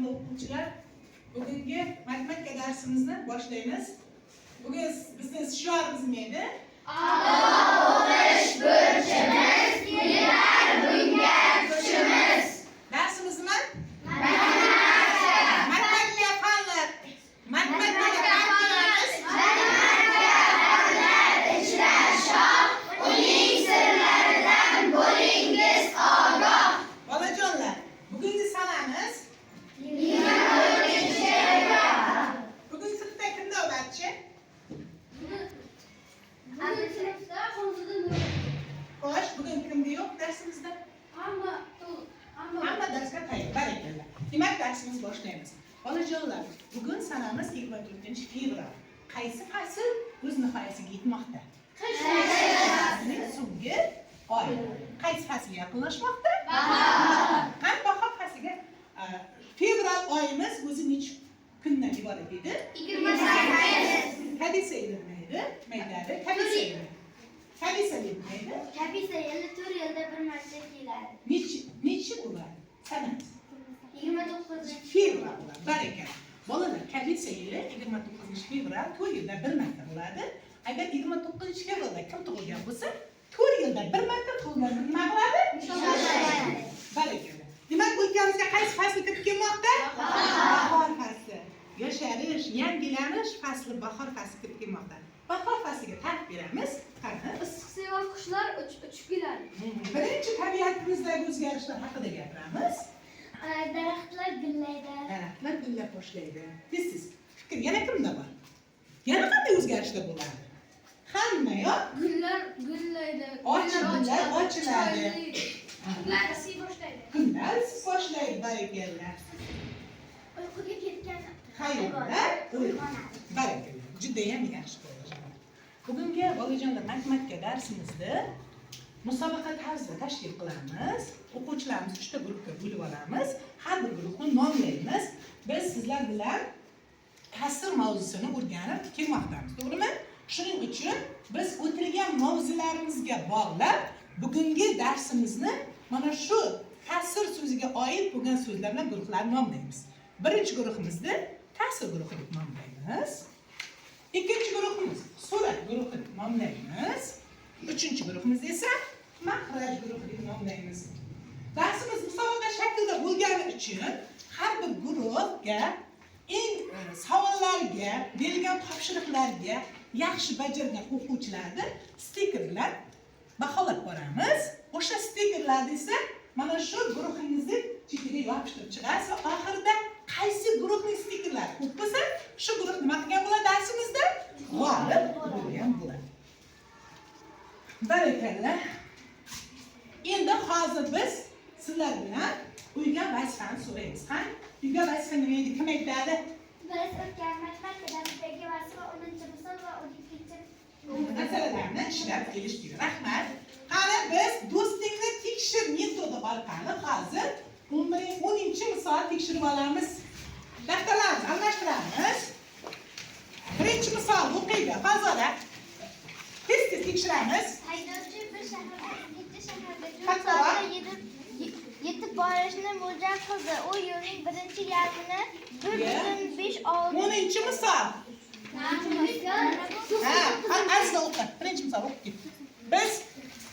hamda o'quvchilar, bugungi matematika darsimizni boshlaymiz. Bugun bizning shiorimiz nima? O'qish burchimiz, yillar bunga kuchimiz. Darsimiz nima? Matematika. Matematika fanlar. Matematika fanlar ichra shoh, uning sirlaridan bo'lingiz ogoh. Bolajonlar, bugungi sanamiz 24-chi. bugun sinfda kimda o'qituvchi? Xo'sh, bugun kimda yo'q darsimizda? Hamma darsga tayyor. Barakallah. Demak, darsimizni boshlaymiz. Bolajonlar, bugun sanamiz 24-fevral. Qaysi fasl o'z nihoyasiga yetmoqda? Qishning so'nggi oy. Qaysi faslga yaqinlashmoqda? Bahor. Bahor fasliga fevral oyimiz o'zi necha kundan iborat edi? 28. Kabisa edi, maydada. Kabisa edi. Kabisa edi. Kabisa yili 4 yilda bir marta keladi. Necha bo'ladi? Sanat. 29. Fevral bo'ladi. Barakallah. Bolalar, kabisa yili 29-fevral 4 yilda bir marta bo'ladi. Agar 29-fevralda kim tug'ilgan bo'lsa, 4 yilda bir marta tug'ilgan nima bo'ladi? Barakallah. Demak, o'lkamizga qaysi fasl kirib kelmoqda? Bahor fasli. Yosharish, yangilanish fasli bahor fasli kirib kelmoqda. Bahor fasliga ta'rif beramiz. Qani? Issiqsevar qushlar uchib keladi. Birinchi tabiatimizdagi o'zgarishlar haqida gapiramiz. Daraxtlar gullaydi. Daraxtlar gullab boshlaydi. Tez fikr yana kimda bor? Yana qanday o'zgarishlar bo'ladi? Hamma yoq Gullar gullaydi. Gullar ochiladi. Gullar isiy boshlaydi. Gullar boshlaydi, barakallah. Uyquga ketgan Hayvonlar uyg'onadi. Barakallah. Juda ham yaxshi bo'ldi. Bugungi bolajonlar matematika darsimizda musobaqa tarzida tashkil qilamiz. O'quvchilarimiz 3 ta guruhga bo'lib olamiz. Har bir guruhni nomlaymiz. Biz sizlar bilan ta'sir mavzusini o'rganib kelmoqdamiz, to'g'rimi? Shuning uchun biz o'tilgan mavzularimizga bog'lab bugungi darsimizni mana shu ta'sir so'ziga oid bo'lgan so'zlar bilan guruhlarni nomlaymiz. Birinchi guruhimizni ta'sir guruhi deb nomlaymiz. Ikkinchi guruhimiz surat guruhi deb nomlaymiz. Uchinchi guruhimiz esa mahraj guruhi deb nomlaymiz. Darsimiz musobaqa shaklida bo'lgani uchun har bir guruhga savollarga, berilgan topshiriqlarga yaxshi bajargan o'quvchilarni stiker bilan baholab boramiz. O'sha stikerlarni esa mana shu guruhingizni chetiga yopishtirib chiqasiz va oxirida qaysi guruhning stikerlari ko'p bo'lsa, shu guruh nima qilgan bo'ladi darsimizda? G'olib bo'lgan bo'ladi. Barakallah. Endi hozir biz sizlar bilan uyga vazifani so'raymiz. Qani? Uyga vazifa nima edi? Kim aytadi? Biz o'tgan matematika darsidagi vazifa 10-misol va 12-chi masalalarni ishlab kelish kerak. Rahmat. Qani biz do'stingni tekshir metodi orqali hozir 10-misol tekshirib olamiz. Daftarlarimizni almashtiramiz. Birinchi misol o'qiydi. Hozir tez tekshiramiz. Haydovchi bir shahardan ikkinchi shaharga Qatnoq? yetib borishni mo'ljal qildi. U yo'lning birinchi yarmini 1.5 oldi. 10-misol. Asli o'qi. Birinchi misol o'qib. Biz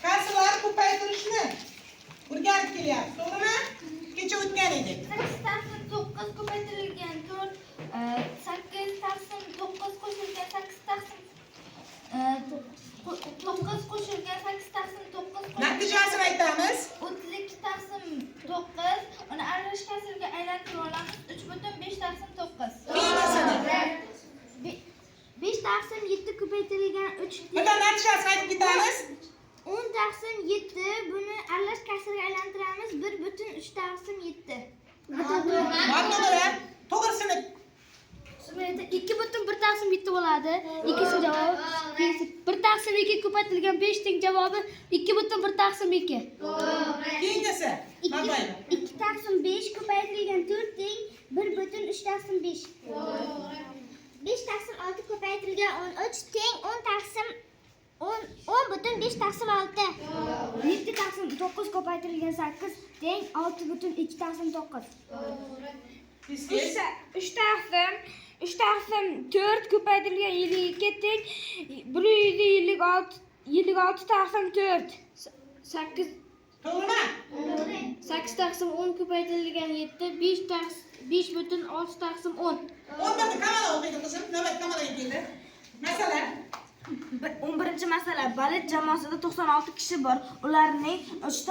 kasrlarni ko'paytirishni o'rganib kelyapmiz, to'g'rimi? Kecha o'tgan edik. 8/9 ko'paytirilgan 4, 8/9 qo'shilgan 8/9 qo'shilgan 8/9 Natijasini aytamiz. 32/9 uni aralash kasrga aylantirib olamiz. 3.5/9. 5/7 ko'paytirilgan 3. Bundan natijasini aytib ketamiz. 10/7 buni aralash kasrga aylantiramiz. 1.3/7. To'g'ri. To'g'risini 2.1/7 bo'ladi. Ikkisi javobi. 1/2 ko'paytirilgan 5 ning javobi 2.1/2. keyingisi. Mabayla. 2/5 ko'paytirilgan 4 ning 1.3/5. 5/6 ko'paytirilgan 13 teng 10/5/6. 7/9 ko'paytirilgan 8 teng 6.2/9. Siz 3 taqsim 4 ko'paytirilgan 52 teng 156 taqsim 4 8 to'g'rimi? 8 taqsim 10 ko'paytirilgan 7 5 butun 6 taqsim 10 11'ni Kamala o'qiydi qizim. Navbat Kamalaga keldi. Masala 11-masala. Balet jamoasida 96 kishi bor. Ularning 3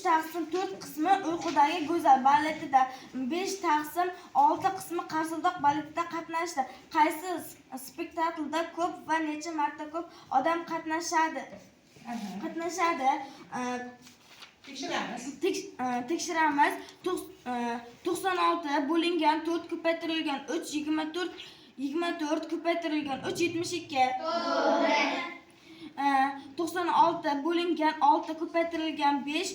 taqsim 4 qismi uyqudagi go'zal baletida, 5 taqsim 6 qismi qarsildoq baletida qatnashdi. Qaysi spektaklda ko'p va necha marta ko'p odam qatnashadi? Tekshiramiz. 96 bo'lingan 4 ko'paytirilgan 3 24 ko'paytirilgan 3 72. To'g'ri. 96 bo'lingan 6 ko'paytirilgan 5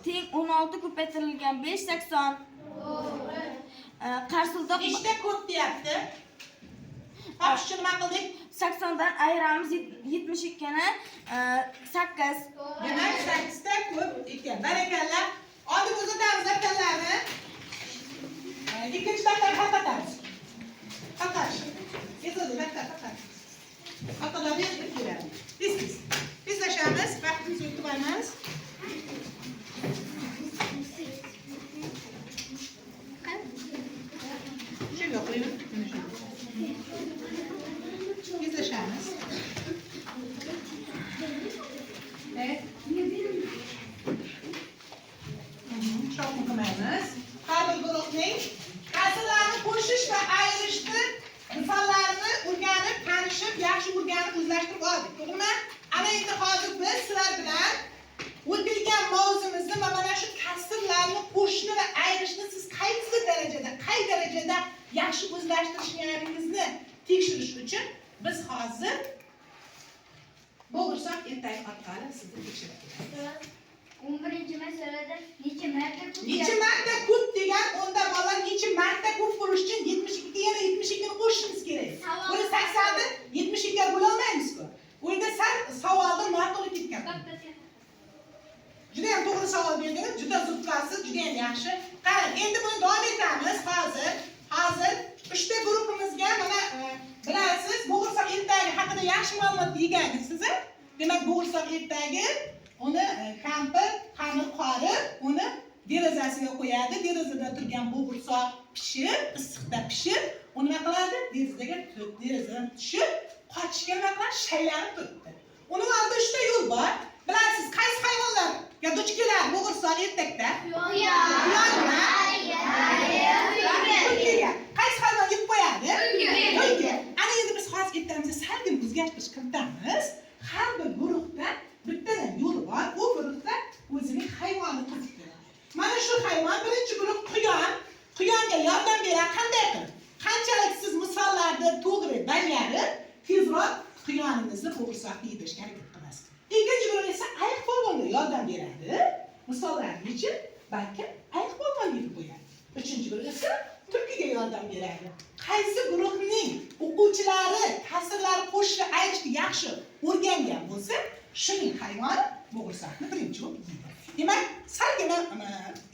teng 16 ko'paytirilgan 5 80. To'g'ri. Qarsildoq ishda ko'p deyapti. Xo'sh, nima qildik? 80 dan ayiramiz 72 ni 8. Demak, 8 ta ko'p ekan. Barakalla. Olib uzatamiz daftarlarni. Ikkinchi daftar qatlatamiz. Qatlash. Yetadi daftar qatlash. Qatlarni yetib keladi. Bizlashamiz, vaqtimizni o'tmaymiz. Shunga qo'yib, bizlashamiz. Shoqni qilmaymiz. Har bir guruhning ta'sirlarini qo'shish va ayirishni misollarini o'rganib, tanishib, yaxshi o'rganib, o'zlashtirib oldik. To'g'rimi? Ana endi hozir biz sizlar bilan o'tilgan mavzumizni va mana shu ta'sirlarni qo'shishni va ayirishni siz qay darajada yaxshi o'zlashtirishganingizni tekshirish uchun biz hozir bo'g'irsoq ertak orqali sizni tekshiramiz. 11-masalada necha marta ko'p? Necha marta ko'p degan onda bola necha marta ko'p bo'lish uchun 72 ga yana 72 ni qo'shishimiz kerak. Buni 80 ni 72 ga bo'la olmaymiz-ku. Bu yerda sal savolda noto'g'ri ketgan. Juda ham to'g'ri savol berdingiz, juda zudlasiz, juda ham yaxshi. Qarang, endi buni davom etamiz. Hozir 3 ta guruhimizga mana bilasiz, bo'g'irsoq ertagi haqida yaxshi ma'lumot yegansiz. Demak, bo'g'irsoq ertagi uni kampir xamir qorib, uni derazasiga qo'yadi. Derazada turgan bo'g'irsoq pishib, issiqda pishib, uni nima qiladi? Derazadan tushib, qochishga nima qiladi? Shaylanib turibdi. Uni oldida 3 ta yo'l bor. Bilasiz, qaysi hayvonlarga duch keladi bo'g'irsoq ertakda? Qaysi hayvon yeb qo'yadi? Tulki. Ana endi biz hozir ertamizga salgin o'zgartirish kiritamiz. Har bir guruhda bittadan yo'l bor. U guruhda o'zining hayvoni turibdi. Mana shu hayvon birinchi guruh quyon. Quyonga yordam beradi qanday qilib? Qanchalik siz misollarni to'g'ri bajarib, tezroq quyoningizni bo'g'irsoqni yedirishga harakat qilasiz. Ikkinchi guruh esa ayiq polvonga yordam beradi. Misollarni yechib, balki ayiq polvon yetib qo'yadi. Uchinchi guruh esa tulkiga yordam beradi. Qaysi guruhning o'quvchilari ta'sirlar qo'shishni ayirishni yaxshi o'rgangan bo'lsa, shuning hayvoni bo'g'irsoqni birinchi bo'lib yeydi. Demak, salgina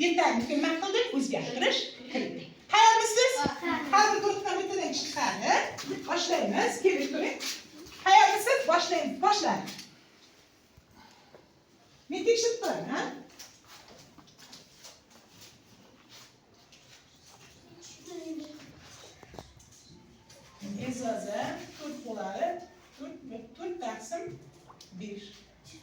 ertagini nima qildik? O'zgartirish kiritdik. Tayyormisiz? Har bir guruhdan bittadan kishi chiqadi. Boshlaymiz. Kelib turing. Tayyormisiz? Boshlaymiz. Boshladi. Men tekshirib turaman, ha? E'zoza 4 bo'ladi. 4 taqsim 5.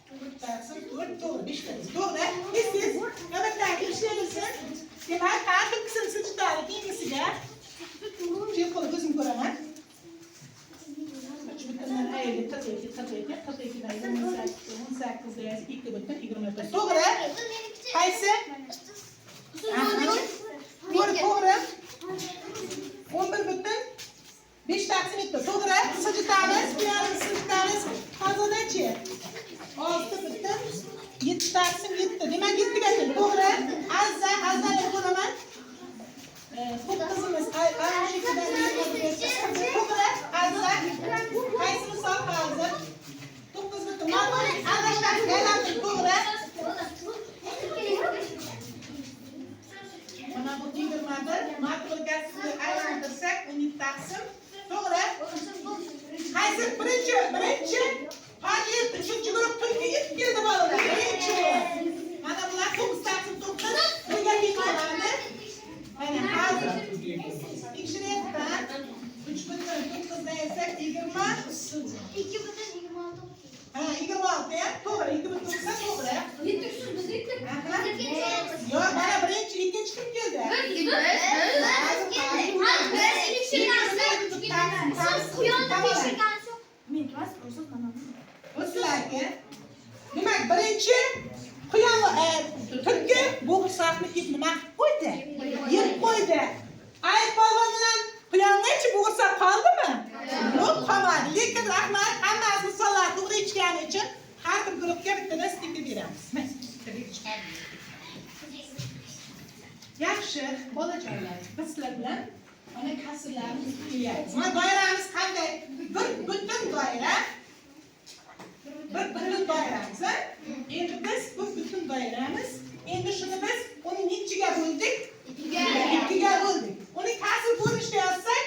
4 taqsim 4 to'g'ri, 5 taqsim. To'g'ri. Siz navbatdagi ishlaysiz. Demak, har bir qism silchitadi keyingisiga. Shu qo'lni o'zim ko'raman. Bittadan ayirib, 42 dan 18 2 butun 24. To'g'ri. Qaysi? To'g'ri. 11 butun 5 taqsim etdi. To'g'ri. Silchitamiz, quyonimizni silchitamiz. Hozirdachi 6 butun 7 taqsim 7. Demak, 7 ga keldi. To'g'ri. Azdan ko'raman. To'qqizimiz to'g'ri. Azdan. Qaysi misol hozir? 9 butun. Adashlar aylantirib to'g'ri. Mana bu 20 marta sizga aylantirsak 17 taqsim. To'g'ri. Qaysi birinchi Hajir uchinchi guruh tulki it keldi bolalar. Birinchi. Mana bular 9 taqsim 9. Birga ketadi. Mana hozir tekshirayapman. 3.9 esa 20. 2.26. Ha, 26 ya. To'g'ri, 2.9 to'g'ri. Yetuksiz biz yetuk. Yo'q, mana birinchi, ikkinchi kim keldi? Meniki emas, o'sib mana. O'sizlarga. Demak, birinchi tulki bu hisobni it nima qilib qo'ydi? Yeb qo'ydi. Ayb polvon bilan quyongachi bu hisob qoldimi? Yo'q, qolmadi. Lekin rahmat, hammasi misollar to'g'ri ichgani uchun har bir guruhga bittadan stikka beramiz. Yaxshi, bolajonlar, biz sizlar bilan mana kasrlarimiz qilyapmiz. Mana doiramiz qanday? Bir butun doira. Bir butun doiramiz. Endi biz bu butun doiramiz. Endi shuni biz uni nechiga bo'ldik? Ikkiga bo'ldik. Uni kasr bo'lishda yozsak,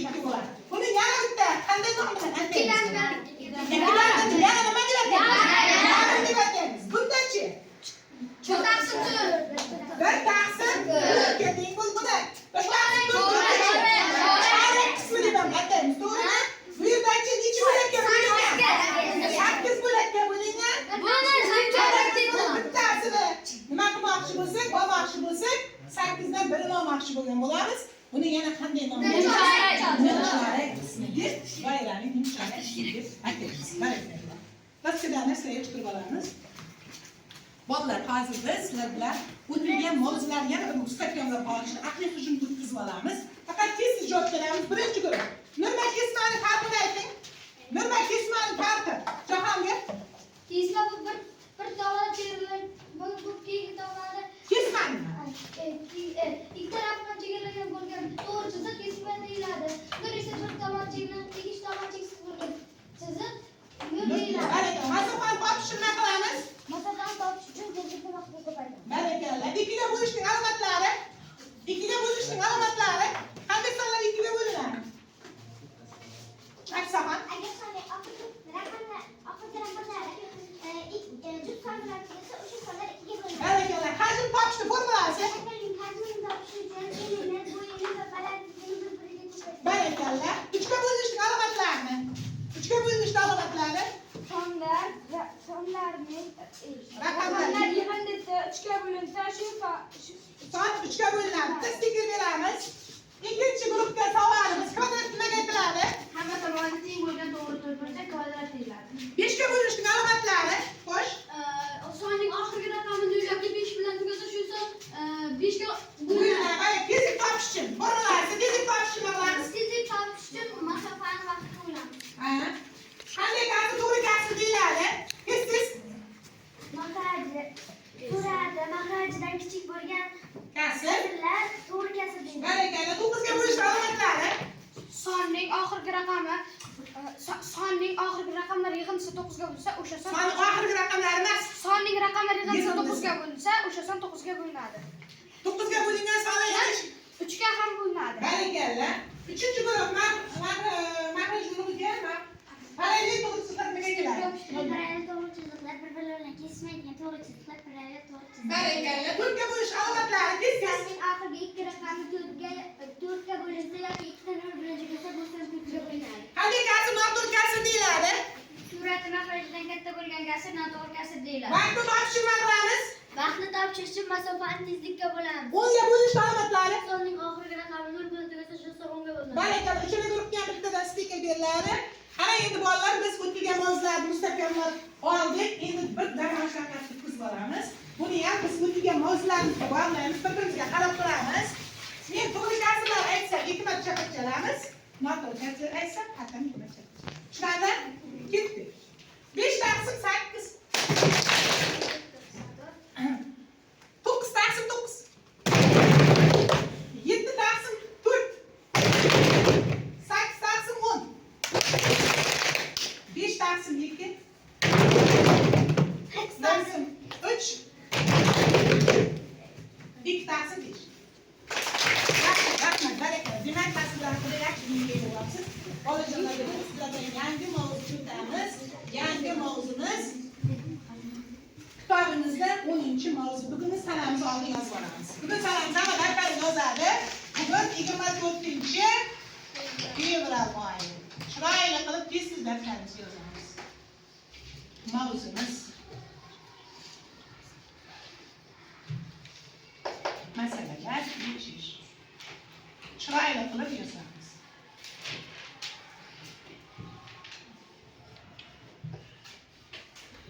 ikki bo'ladi. Buni yana bitta qanday nom bilan ataymiz? Ikkilardan yana nima deb ataymiz? Bundachi? Bir taqsim to'rtga teng bo'ladi. Bir taqsim to'rtga chorak qismi deb ham ataymiz, to'g'rimi? Bu yerdachi necha bo'lakka bo'lingan? 8 bo'lakka bo'lingan. Bittasini nima qilmoqchi bo'lsak, olmoqchi bo'lsak, 8 dan 1 olmoqchi bo'lgan bo'lamiz. Buni yana qanday nom bilan? Nimchorak qismi deb, doiraning nimchorak qismi deb ataymiz. Barakalloh. Biz narsaga chiqarib olamiz. Bolalar, hozir biz sizlar bilan o'tilgan mavzularni yana bir mustahkamlab olishni aqliy hujum o'tkazib olamiz. Faqat tez javob beramiz. Birinchi guruh. Nima kesmani farqini ayting. Nima kesmani farqi? Jahongir. Kesma bir tog'da chegaralangan, bu ikki tog'da Kesmani. ikki tarafdan chegaralangan bo'lgan to'g'ri chiziq kesma deyiladi. Bir esa bir tomon chegaralangan, ikki tomon cheksiz bo'lgan chiziq yo'l deyiladi. Barakalla. Masofani topishni nima qilamiz? Masofani topish uchun tezlikni vaqtga ko'paytiramiz. Barakalla. Ikkiga bo'lishning alomatlari. Ikkiga bo'lishning alomatlari qanday sonlar ikkiga bo'linadi? Aksaman. Agar sonli oxirgi raqamlari juft sonlar bo'lsa, o'sha sonlar ikkiga bo'linadi. Barakalla. Hajm topishni formulasi. Barakalla. Uchga bo'linishning alomatlarini. Uchga bo'linishning alomatlari. Sonlarning Raqamlar yig'indisi 3ga bo'linsa, son 3ga bo'linadi. Bitta stiker beramiz. Ikkinchi guruhga savolimiz kvadrat nimaga aytiladi? Hamma tomoni teng bo'lgan to'g'ri to'rtburchak kvadrat deyiladi. 5ga bo'linishning alomatlari. Xo'sh. Sonning oxirgi raqamini yo'lga 5 bilan tugasa shu son 5 ga Bo'linadi. Mana tezlik topish uchun formulasi tezlik topish uchun qilamiz. Tezlik topish uchun masofani vaqtga qo'yamiz. Ha. Qanday kasr to'g'ri kasr deyiladi? Tez Mahrajidan kichik bo'lgan kasr. kasrlar to'g'ri kasr deyiladi. Barakalla. 9ga bo'lishning alomatlari. sonning oxirgi raqamlari yig'indisi 9 ga bo'lsa, o'sha son Son oxirgi raqamlari emas. sonning raqamlari yig'indisi 9 ga bo'linsa, o'sha son 9 ga bo'linadi. 9ga bo'lingan sonlar 3 ga ham bo'linadi. barakalla. Uchinchi guruh mahraj guruhiga parallel to'g'ri chiziqlar nimaga keladi? Parallel to'g'ri chiziqlar bir-biri bilan kesishmaydigan to'g'ri chiziqlar parallel to'g'ri chiziqlar. Barakalla. 4ga bo'lish alomatlari tez. Sonning oxirgi ikki raqami to'rtga bo'linsa yoki ikkita nol bilan tugatsa, bu son to'rtga bo'linadi. Qanday kasr noto'g'ri kasr deyiladi? Surati mahrajidan katta bo'lgan kasr noto'g'ri kasr deyiladi. Vaqtni topishni nima qilamiz? Vaqtni topish uchun masofani tezlikka bo'lamiz. 10ga bo'lish alomatlari. Sonning oxirgi raqami 0 bilan tugasa, shu son 10 ga bo'linadi. Barakalla. Uchala guruhga ham bittadan stiker beriladi. Ana endi bolalar biz o'tgan mavzularni mustahkamlab oldik. Endi bir dam mashg'ulotni o'tkazib olamiz. Buni ham biz o'tgan mavzularni bog'laymiz, bir-birimizga qarab turamiz. Men to'g'ri kasrlar aytsam, 2 marta chaqirchalamiz. Noto'g'ri kasr aytsam, qatlam 2 marta chaqirchalamiz. Tushunadi? Ketdik. 5 taqsim 8. 9 taqsim 9. 7 taqsim 4. 8 taqsim 10. 5 taqsim 2. 9 taqsim 3. 2 taqsim taqsim 5. Rahmat, baraka. Demak, tasvir haqida yaxshi bilib olyapsiz. Bolajonlarga biz sizlarga yangi mavzu o'tamiz. Yangi mavzumiz kitobimizda 10-mavzu. Bugun sanamizni oldin yozib olamiz. Bugun sanamiz hamma qanday yozadi? Bugun 24-fevral oyi. Chiroyli qilib tez-tez daftarimizga yozamiz. Mavzumiz masalalar yechish. Chiroyli qilib yozamiz.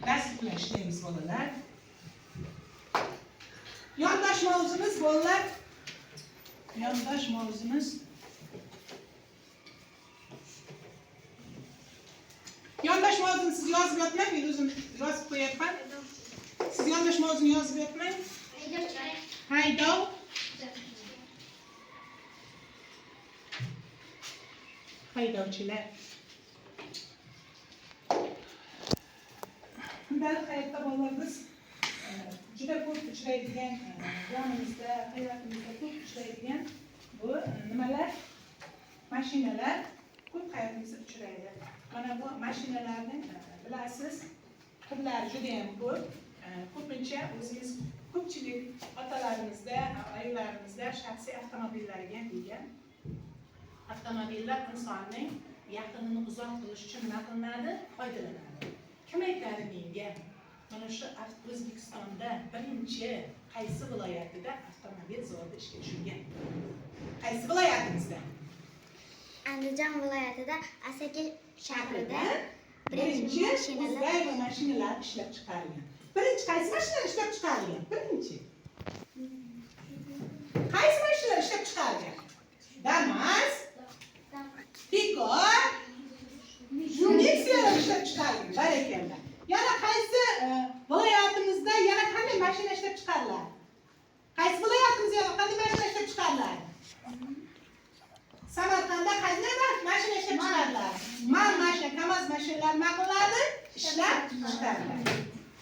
Dars bilan ishlaymiz bolalar. Yondosh mavzumiz bolalar. Yondosh mavzumiz Yondosh mavzuni siz yozib yotmang, men o'zim yozib qo'yapman. Siz yondosh mavzuni yozib yotmang. Haydov. Haydovchilar. Kundalik hayotda bolalar biz juda ko'p uchraydigan, yonimizda, hayotimizda ko'p uchraydigan bu nimalar? Mashinalar ko'p hayotimizda uchraydi. Mana bu mashinalarni bilasiz, turlari juda ham ko'p. Ko'pincha o'zingiz ko'pchilik otalarimizda, ayolarimizda shaxsiy avtomobillarga degan. Avtomobillar insonning yaqinini uzoq qilish uchun nima qilinadi? Foydalanadi. Kim aytadi menga? Mana shu O'zbekistonda birinchi qaysi viloyatida avtomobil zavodi ishga tushgan? Qaysi viloyatimizda? Andijon viloyatida Asaka shahrida birinchi O'zbek mashinalar ishlab chiqarilgan. Birinchi qaysi mashinalar ishlab chiqarilgan? Birinchi. Qaysi mashinalar ishlab chiqarilgan? Damas, Tiko, Nexia'lar ishlab chiqarilgan. Barakallah. Yana qaysi viloyatimizda yana qanday mashina ishlab chiqariladi? Qaysi viloyatimizda yana qanday mashina ishlab chiqariladi? Samarqandda qanday mashina ishlab chiqariladi? Mashina, KAMAZ mashinalar nima qilinadi? Ishlab chiqariladi.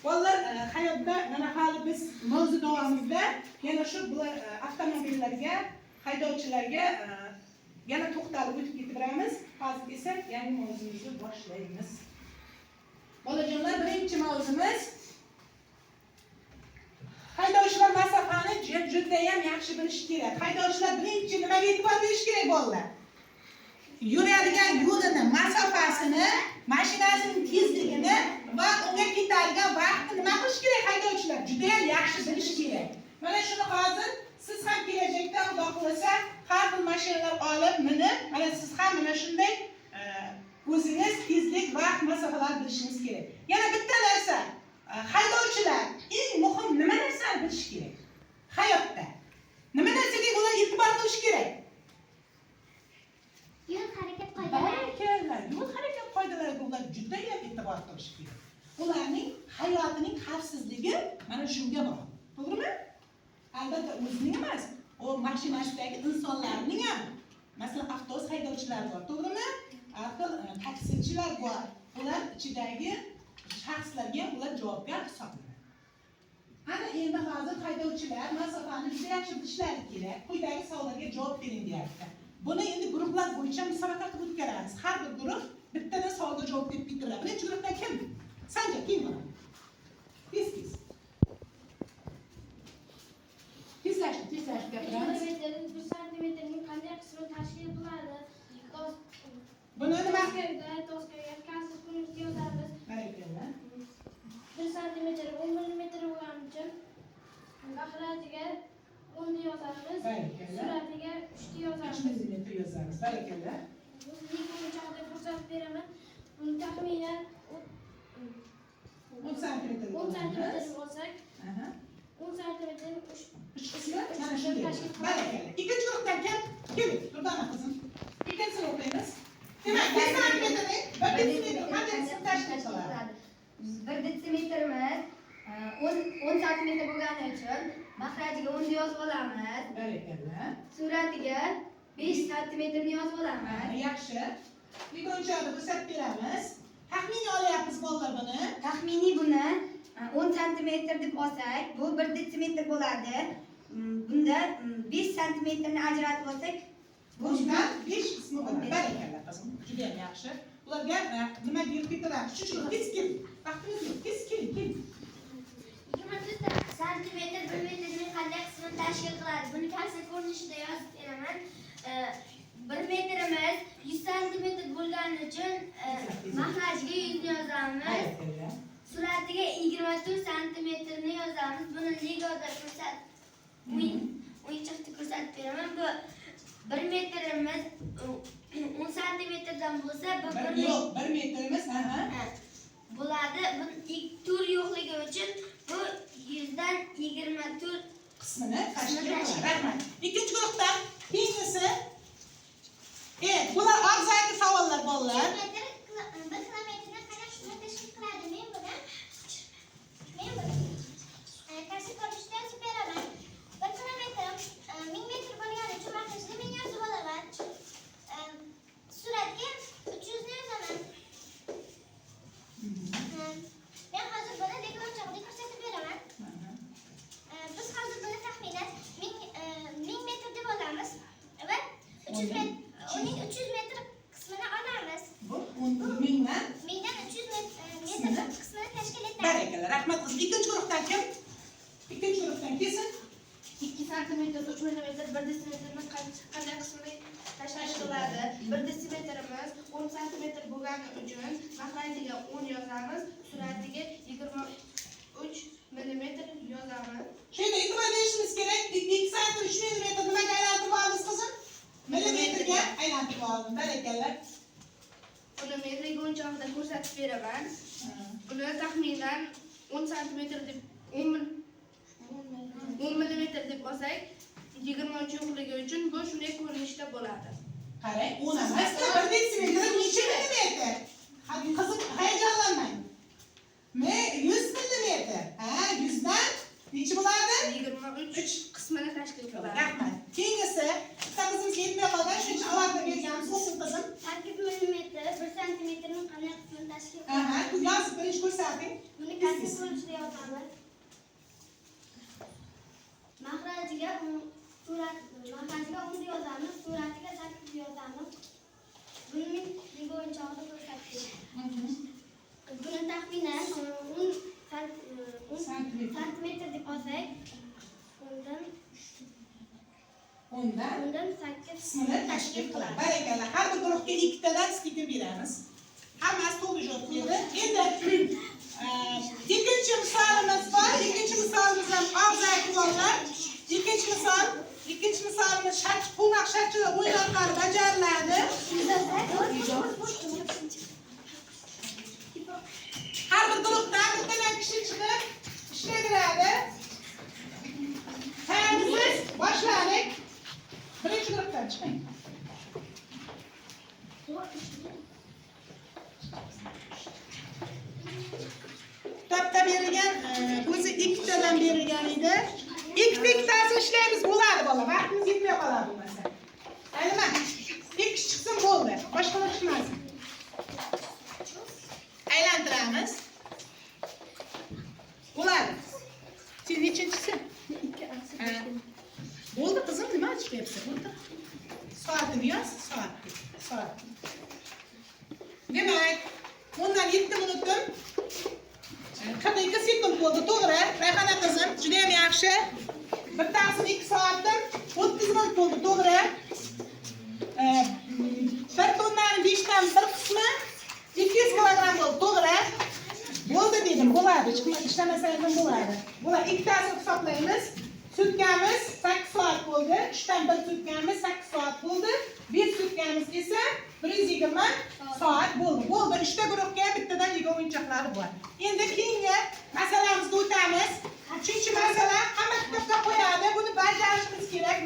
Bolalar hayotda mana hali biz mavzu davomida yana shu avtomobillarga, haydovchilarga yana to'xtalib o'tib ketaveramiz. Hozir esa yangi mavzumizni boshlaymiz. Bolajonlar, birinchi mavzumiz haydovchilar masofani juda ham yaxshi bilish kerak. Haydovchilar birinchi nimaga e'tibor berish kerak bolalar? Yuradigan yo'lini, masofasini, mashinasining tezligini va unga ketadigan vaqtni nima qilish kerak haydovchilar? Juda ham yaxshi bilish kerak. Mana shuni hozir siz ham kelajakda Xudo xolasa har xil mashinalar olib minib, mana siz ham mana shunday o'zingiz tezlik, vaqt, masofalar bilishingiz kerak. Yana bitta narsa, haydovchilar eng muhim nima narsani bilish kerak? Hayotda nima narsaga ular e'tibor qilish kerak? yo'l harakat qoidalari. Yo'l harakat qoidalariga ular juda ham e'tibor qilish kerak. Ularning hayotining xavfsizligi mana shunga bog'liq. To'g'rimi? Albatta o'zining emas, o mashinasidagi insonlarning ham. Masalan, avtobus haydovchilari bor, to'g'rimi? Taksichilar bor. Ular ichidagi shaxslarga ular javobgar hisoblanadi. Ana endi hozir haydovchilar masofani juda yaxshi bilishlari kerak. Quyidagi savollarga javob bering deyapti. Buni endi guruhlar bo'yicha musobaqa qilib o'tkazamiz. Har bir guruh bittadan savolga javob berib bitiradi. Birinchi guruhdan kim? Sanja kim bor? Tez. Tezlashib gapiramiz. 1 santimetrning qanday qismi tashkil qiladi? Buni nima? Doskaga kasr punkt yozamiz. Barakallah. 1 santimetr 10 millimetr bo'lgani uchun g'aflatiga 10 ni yozamiz. Suratiga 3 ni yozamiz. 3 millimetr yozamiz. Barakallah. O'zimning ko'rishimda ko'rsatib beraman. Buni taxminan 10 santimetr 10 santimetr bo'lsak, 10 santimetrning 3 qismi mana shunday. Barakallah. Ikkinchi guruhdan keling. Durdona qizim. Ikkinchisini o'qiymiz. Demak, 1 santimetrni 1 detsimetr qanday qism tashkil qiladi? 1 detsimetrimiz 10 santimetr bo'lgani uchun mahrajiga 10 yozib olamiz. Barakallah. Suratiga 5 santimetrni yozib olamiz. Yaxshi. Ikkinchini ko'rsatib beramiz. Taxminiy olyapmiz bolalar buni. Taxminiy buni 10 santimetr deb olsak, bu 1 detsimetr bo'ladi. bunda 5 santimetrni ajratib olsak, Bundan 5 qismi bo'ladi. Barakalla qizim. Juda ham yaxshi. Ularga nima berib ketiladi? Shu tez keling. Vaqtimiz yo'q. Tez keling. 24 santimetr 1 metrning qanday qismini tashkil qiladi? Buni kalsa ko'rinishida yozib beraman. 1 metrimiz 100 santimetr bo'lgani uchun mahrajga 100 yozamiz. Barakalla. Suratiga 24 santimetrni yozamiz. Buni legoda o'yinchoqda ko'rsatib beraman. Bu 1 metrimiz 10 santimetrdan bo'lsa, bu Yo'q, 1 metrimiz, bo'ladi. Bu tur yo'qligi uchun bu 100 dan 24 qismini tashkil qiladi. Rahmat. Ikkinchi guruhda keyingisi. Bular og'zaki savollar bolalar. 1 kilometrni qanday qismini tashkil qiladi? Men buni tashkil ko'rinishida yozib beraman. 1 kilometr 1000 metr bo'lgani uchun mahrajni 1000 yozib olaman. Suratiga 300 ni yozaman. Men hozir buni lego o'yinchog'ida ko'rsatib beraman. Biz hozir buni taxminan 1000 metr deb olamiz va 300 metr, uning 300 metr qismini olamiz. Bu 1000dan 300 metr qismini tashkil etadi. barakalla. Rahmat qizim. Ikkinchi guruhdan kim? Ikkinchi guruhdan kelsin. 2 santimetr 3 millimetr 1 desimetrni qanday qismini tashkil qiladi? 1 desimetrimiz 10 santimetr bo'lgani uchun mahrajiga 10 yozamiz, suratiga 23 millimetr yozamiz. Shunda e'tibor berishimiz kerak. 2 santim 3 millimetr nimaga aylantirib olamiz qizim? Millimetrga aylantirib oldim. Barakalla. Buni men lego o'yinchog'ida ko'rsatib beraman. Buni taxminan 10 santimetr deb 10 millimetr deb olsak, 23 yo'qligi uchun bu shunday ko'rinishda bo'ladi. Qarang, 10 emas, 1 desimetr 2 millimetr. Hadi qizim, hayajonlanmang. 100 millimetr. 100 dan necha bo'ladi? 23 qismini tashkil qiladi. Rahmat. Keyingisi, qizimiz yetmay qolgan, shuncha alohida berganmiz, o'qing qizim. 8 millimetr 1 santimetrning qanday qismini tashkil qiladi? Yozib birinchi ko'rsating. Buni kalsiy ko'rinishida yozamiz. Mahrajiga 10 yozamiz, suratiga 8 yozamiz. Buni men lego o'yinchog'ida ko'rsatdim. Buni taxminan 10 santimetr deb olsak, Undan 8 qismini tashkil qiladi. Barakalla. Har bir guruhga 2 tadan skidib beramiz. Hammasi to'g'ri javob berdi. Endi ikkinchi misolimiz bor. Ikkinchi misolimiz ham og'zaki bolalar. Ikkinchi misolimiz quvnoq sharchada o'yin orqali bajariladi. Har bir guruhdan bittadan kishi chiqib ishlayveradi. Tayyormisiz? Boshladik. Birinchi guruhdan chiqing. Kitobda berilgan, o'zi ikkitadan berilgan edi. Ikkitasini ishlaymiz bo'ladi bola. Vaqtimiz yetmay qoladi bo'lmasa. Aytma. Ikki chiqsin bo'ldi. Boshqalar chiqmasin. Aylantiramiz. Bo'ladi. Sen nechinchisi? Bo'ldi qizim, nima chiqyapti? Bo'ldi. Soatini yoz, soat. Demak, bundan 7 minutim 42 sekund bo'ldi, to'g'ri? Rayhona qizim, juda ham yaxshi. Bittasi 2 soatdan 30 minut bo'ldi, to'g'ri? 1 tonnani 5 dan 1 qismi 200 kilogramm bo'ldi, to'g'ri? Bo'ldi dedim, bo'ladi. Ishlamasa ham bo'ladi. Bular ikkitasini hisoblaymiz. Sutkamiz 8 soat bo'ldi. 3 dan 1 sutkamiz 8 soat bo'ldi. 5 sutkamiz esa 120 soat bo'ldi. Bo'ldi. 3 ta guruhga bittadan lego o'yinchoqlari bor. Endi keyingi masalamizga o'tamiz. 3-masala hamma kitobga qo'yadi. Buni bajarishimiz kerak.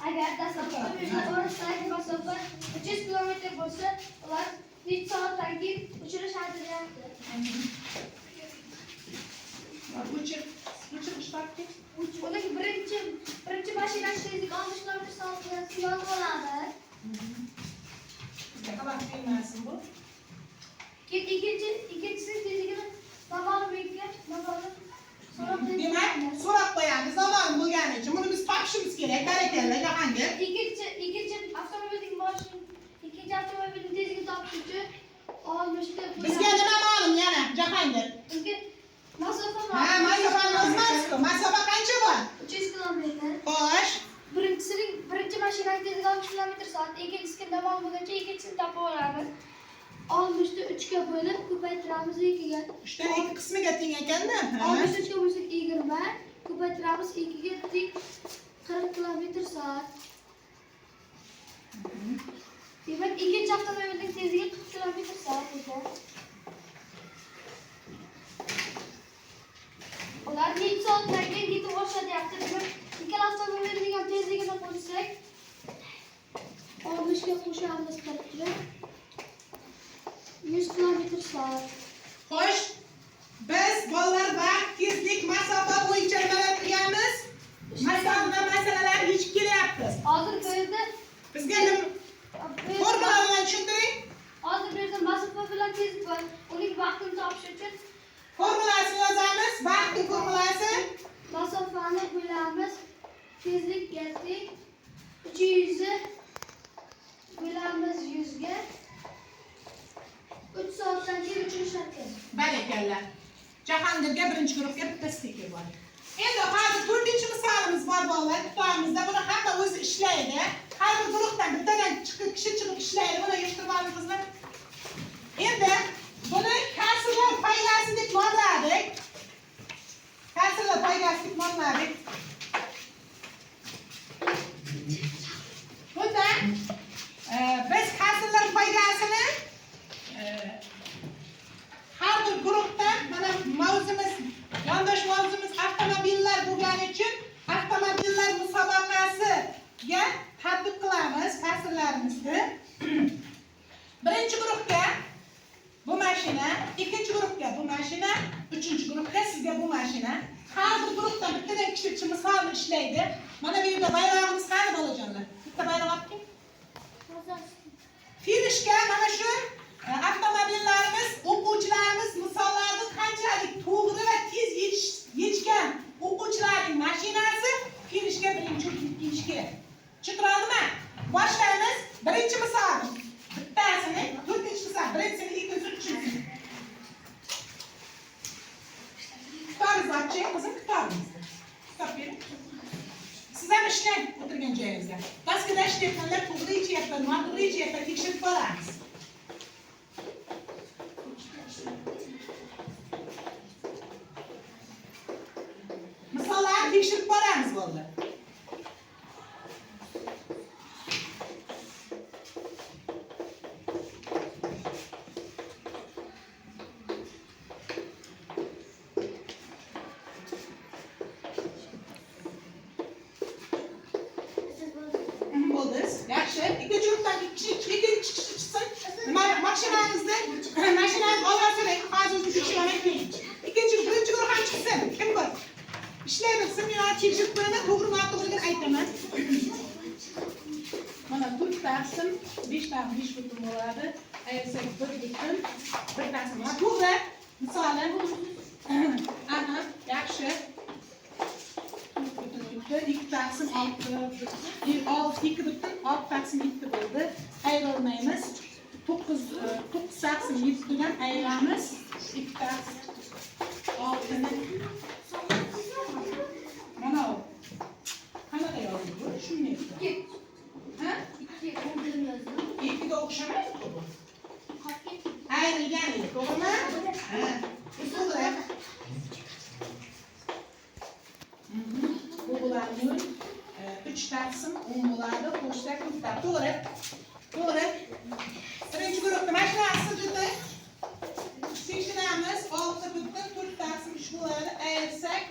Agar dastlabki yo'llar orasidagi masofa 300 kilometr bo'lsa, ular 3 soatdan keyin uchrashadi deyapti. Uchish vaqti. Uning birinchi mashinasi qismi bo'ladi. Bizga xabar bermasin bu. Ikkinchisi tezligini namolimga Demak, so'rab qo'yamiz. Zamon bo'lgani uchun buni biz topishimiz kerak. Barakalla, Jahongir. ikkinchi avtomobilning tezligini topish uchun olmishta Bizga nima ma'lum yana, Jahongir? masofa Ha, masofani o'zimizku. Masofa qancha bor? 300 kilometr. Xo'sh. Birinchi mashinaning tezligi 60 km/soat, ikkinchisiga namolim bo'lguncha ikkinchisini topib olamiz. 60 ni 3 ga bo'lib ko'paytiramiz 2 ga. 3 dan 2 qismiga teng ekanda. 63 ga bo'lsak 20, ko'paytiramiz 2 ga teng 40 km/soat. Demak, ikkinchi avtomobilning tezligi 40 km/soat ekan. Ular 7 soatdan keyin yetib boshlayapti. Demak, ikkala avtomobilning ham tezligini qo'shsak 60 ga qo'shamiz 40 ga. 100 km/soat. Xo'sh. Biz bolalar vaqt, tezlik, masofa bo'yicha nimalar qilganmiz? Masalalar yechib kelyapmiz. Hozir bu yerda Bizga formula bilan tushuntiring. Hozir bu yerda masofa bilan tezlik bor. Uning vaqtini topish uchun Formulasini yozamiz. Vaqtning formulasi masofani bo'lamiz. Tezlikga teng 300 ni bo'lamiz 100 ga. 3 soatdan keyin uchirishar ekan. barakalla. Jahongirga birinchi guruhga bitta stiker bor. Endi hozir 4-chi misolimiz bor bolalar. Kutubimizda buni hamma o'zi ishlaydi. Har bir guruhdan bittadan kishi chiqib ishlaydi. Buni yig'ishtirganimizda. Endi buni kasrlar foydasi deb nomladik. Kasrlar foydasi deb nomladik. Bunda biz kasrlar foydasini har bir guruhdan mana mavzumiz, yondosh mavzumiz avtomobillar bo'lgani uchun avtomobillar musobaqasiga tatbiq qilamiz kasrlarimizni. Birinchi guruhga bu mashina, ikkinchi guruhga bu mashina, uchinchi guruhga sizga bu mashina. Har bir guruhdan bittadan kichik misolni ishlaydi. Mana bu yerda bayrog'imiz qani bolajonlar? Bitta bayroq olib Finishga mana shu avtomobillarimiz, o'quvchilarimiz misollarni qanchalik to'g'ri va tez yechgan o'quvchilarning mashinasi finishga birinchi o'tib kelish kerak. Tushuntiradimi? Boshlaymiz. Birinchi misol. Bittasini, to'rtinchi misol, birinchisini, ikkinchisini, uchinchisini. Kitobingizni oching, qizim, kitobingizni. Kitob bering. Siz ham ishlang o'tirgan joyingizda. Daskada ishlayotganlar to'g'ri yechyapti, noto'g'ri yechyapti, tekshirib boramiz. Misollarni tekshirib boramiz bolalar. Bo'ldi. Yaxshi. Ikkinchi guruhdan ikkinchi chiqsin. Mashinangizni olasini hozir tekshiraman keyin. Birinchi guruh ham chiqsin. Kim bor? Ishlaymiz. Seminar tekshirib qo'yaman, to'g'ri-noto'g'riligini aytaman. Mana 4 taqsim 5 dan 5 butun bo'ladi. Aytsak 1 butun 1 taqsim. To'g'ri. Misoli. Aha, yaxshi. 2 taqsim 6 2 butun 6 taqsim 2 bo'ldi. Ayirolmaymiz. 9 taqsim 7 dan ayiramiz. 2 taqsim 6 ni mana o. Qanaqa yozildi bu? Shunday. Ha? 2 ga o'xshamaydi bu. Ayrilgan edi, to'g'rimi? Ha. To'g'ri. Bu bo'ladi 3 taqsim 10 bo'ladi. Qo'shsak 4 taqsim. To'g'ri. To'g'ri. Birinchi guruhda mashinasi juda tekshiramiz. 6 butun 4 taqsim 3 bo'ladi. Ayirsak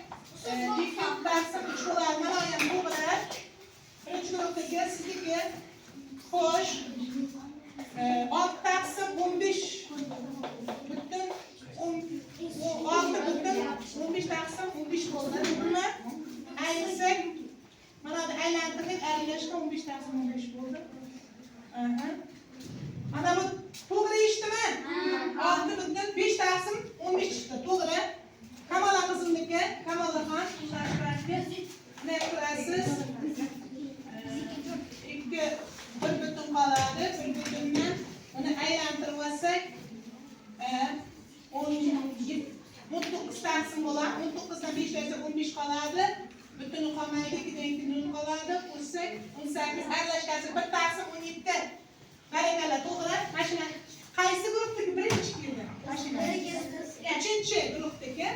2 taqsim 3 bo'ladi. Mana ham bu bilan birinchi guruhdagi sizniki xo'sh 6 taqsim 15 butun 6 butun 15 taqsim 15 bo'ladi. Buni ayirsak Mana bu aylantirib 50 ga 15 taqsim 15 bo'ldi. Aha. Mana bu to'g'ri eshitdimi? 6/5 taqsim 15 chiqdi. To'g'ri. Kamala qizimniki, Kamolaxon, Shashbashga nima qilasiz? 2 1 butun qoladi. 1 butundan uni aylantirib olsak, 19 taqsim bo'ladi. 19 dan 5 esa 15 qoladi. Butuni qolmaydi, 2dan 2 qoladi. Qo'shsak 18 aralashgasi 1 taqsim 17. Barakalla, to'g'ri. Mashina qaysi guruhdagi birinchi keldi? Mashina. 3-chi guruhdagi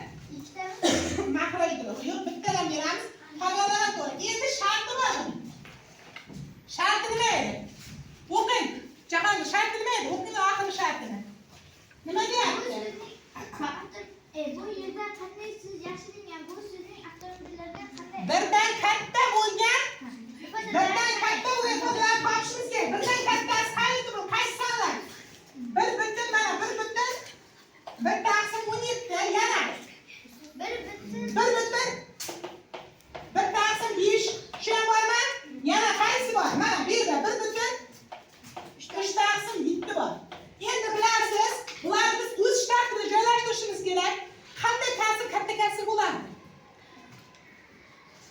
mahraj guruh. Yo'q, bittadan beramiz. Qolganlarga to'g'ri. Endi sharti bor. Sharti nima edi? O'qing. Jahon sharti nima edi? O'qing oxirgi shartini. Nima deyapti? Bu yerda qanday siz yaxshilangan bu sizning avtomobillarga qanday Birdan katta bo'lgan, birdan katta bo'lgan qadar topishimiz kerak. Birdan kattasi qaysi turib, qaysi sonlar? 1 butun mana 1 butun 1 taqsim 17 yana 1 butun 1 butun 1 taqsim 5 shu ham bormi? Yana qaysi bor? Mana bu yerda 1 butun 3 taqsim 7 bor. Endi bilasiz, bularni biz o'z shtatida joylashtirishimiz kerak. Qanday ta'sir katta kasr bo'ladi?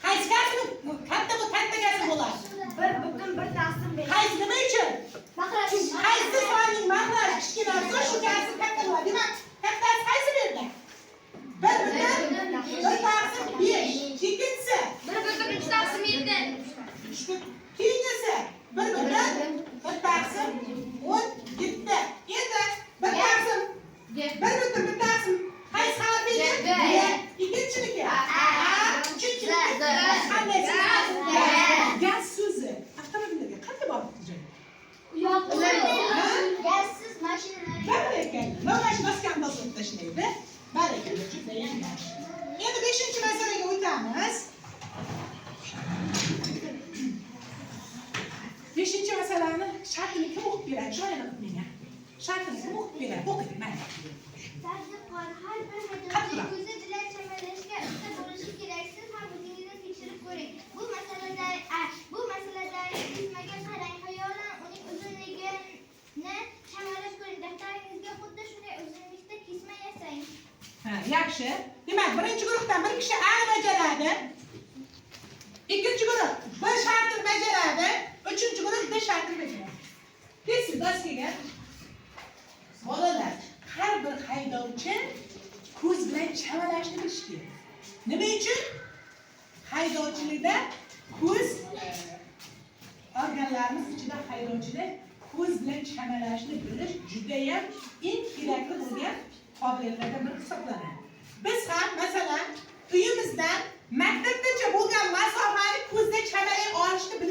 Qaysi kasr katta bu katta kasr bo'ladi? 1 butun 1 taqsim 5. Qaysi nima uchun? mahraj Qaysi sonning mahraj kichkina bo'lsa shu kasr katta bo'ladi. Demak, kattasi qaysi bu yerda? 1 butun 1 taqsim 5. Ikkinchisi 1 butun 3 taqsim 7. keyingisi 1 butun 1 taqsim 17. Endi 1 taqsim 1 butun 1 taqsim qaysi harf edi? Ikkinchiniki. Uchinchisi. Qanday so'z? Gaz so'zi. Avtomobillarga qanday borib turadi? gazsiz mashinalar Barakalla. Mana shu maskani bosib tashlaydi. Barakalla, juda ham yaxshi. Endi 5-masalaga o'tamiz. 5-masalani shartini kim o'qib beradi? Shoyini qilib menga. Shartini kim o'qib beradi? O'qing, mana. tadqiqot har bir Qattiq. haydovchi ko'zi bilan chamalashga usta bo'lishi kerak. Siz ham o'zingizni tekshirib ko'ring. Bu masaladagi kesmaga qarang. Xayolan uning uzunligini chamalab ko'ring. Daftaringizga xuddi shunday uzunlikda kesma yasang. Ha, yaxshi. Demak, birinchi guruhdan bir kishi A ni bajaradi. Ikkinchi guruh B shartini bajaradi. Uchinchi guruh D shartini bajaradi. Tez daskiga. Bolalar, har bir haydovchi ko'z bilan chamalashni bilishi kerak. Nima uchun? Haydovchilikda ko'z organlarimiz ichida haydovchida ko'z bilan chamalashni bilish juda ham eng kerakli bo'lgan qobiliyatlardan biri hisoblanadi. Biz ham masalan uyimizdan maktabgacha bo'lgan masofani ko'zda chamalay olishni